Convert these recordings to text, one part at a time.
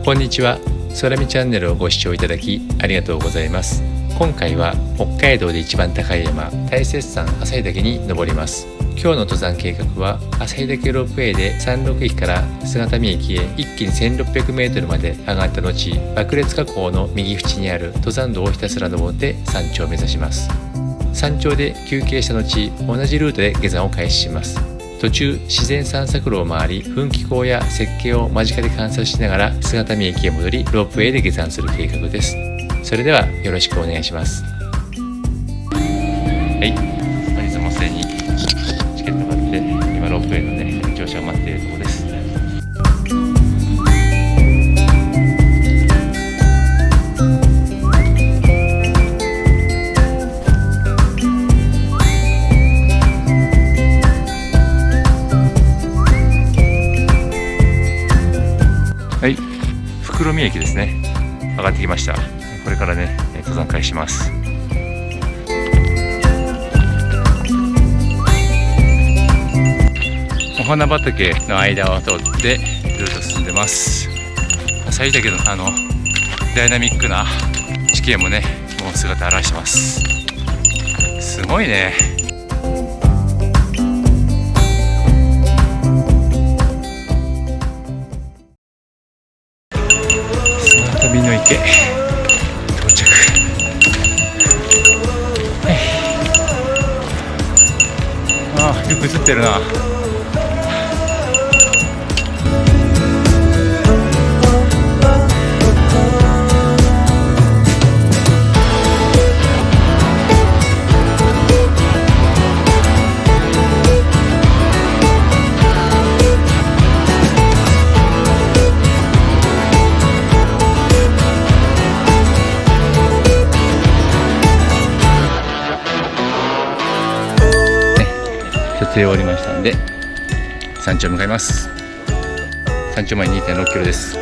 こんにちは。空見チャンネルをご視聴いただきありがとうございます。今回は北海道で一番高い山、大雪山旭岳に登ります。今日の登山計画は旭岳ロープウェイで山麓駅から姿見駅へ一気に 1600m まで上がった後、爆裂火口の右縁にある登山道をひたすら登って山頂を目指します。山頂で休憩した後、同じルートで下山を開始します。途中、自然散策路を回り、噴気口や雪景を間近で観察しながら姿見駅へ戻り、ロープウェイで下山する計画です。それではよろしくお願いします。はい、本日もすでにチケット買って今ロープウェイのね乗車を待っているところです。はい、袋見駅ですね。上がってきました。これからね登山開始します。お花畑の間を通ってルート進んでます。旭岳のダイナミックな地形もねもう姿現してます。すごいね。姿見の池到着。ああ、よく映ってるな。撮影終わりましたんで山頂向かいます。山頂まで 2.6 キロです。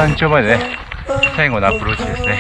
山頂までね最後のアプローチですね。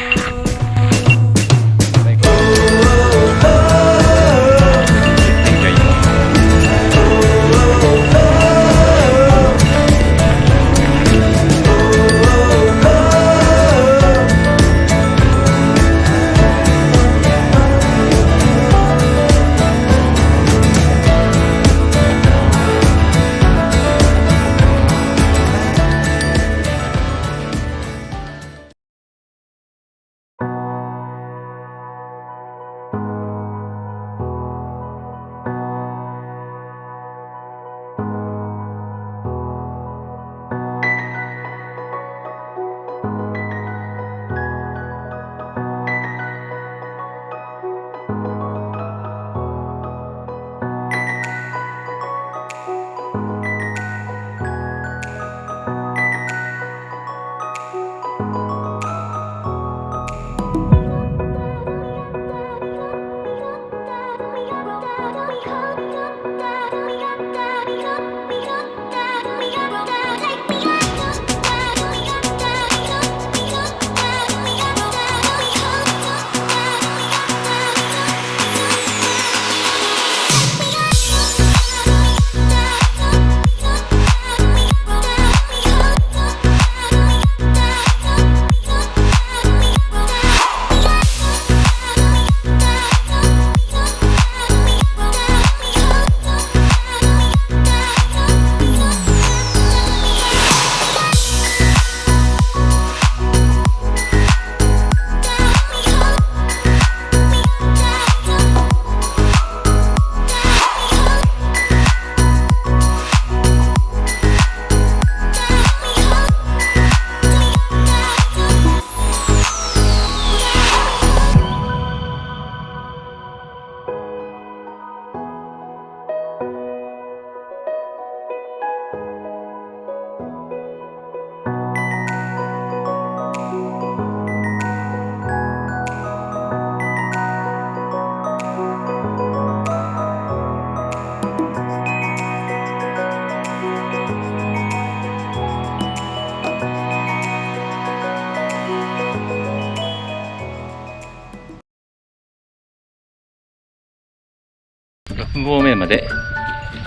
3合目まで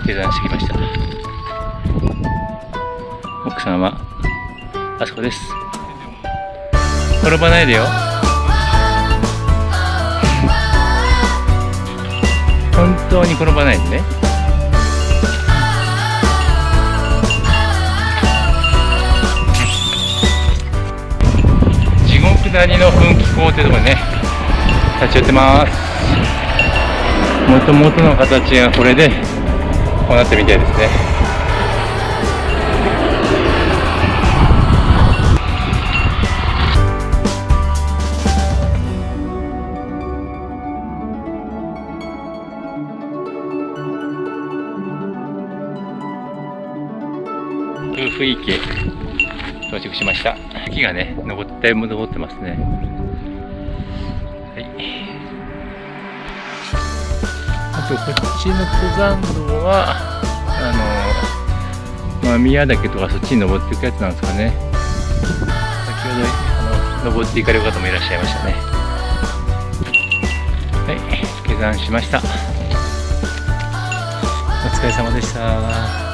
下山してきました。奥さんはあそこです。転ばないでよ。本当に転ばないでね。地獄谷の噴気口ってとこにね立ち寄ってます。もともとの形がこれでこうなってみたいですね。雰囲気到着しました。木がねだいぶ登ってますね。はい、あとこっちの登山道は宮岳とかそっちに登っていくやつなんですかね。先ほど登っていかれる方もいらっしゃいましたね。はい、下山しました。お疲れ様でした。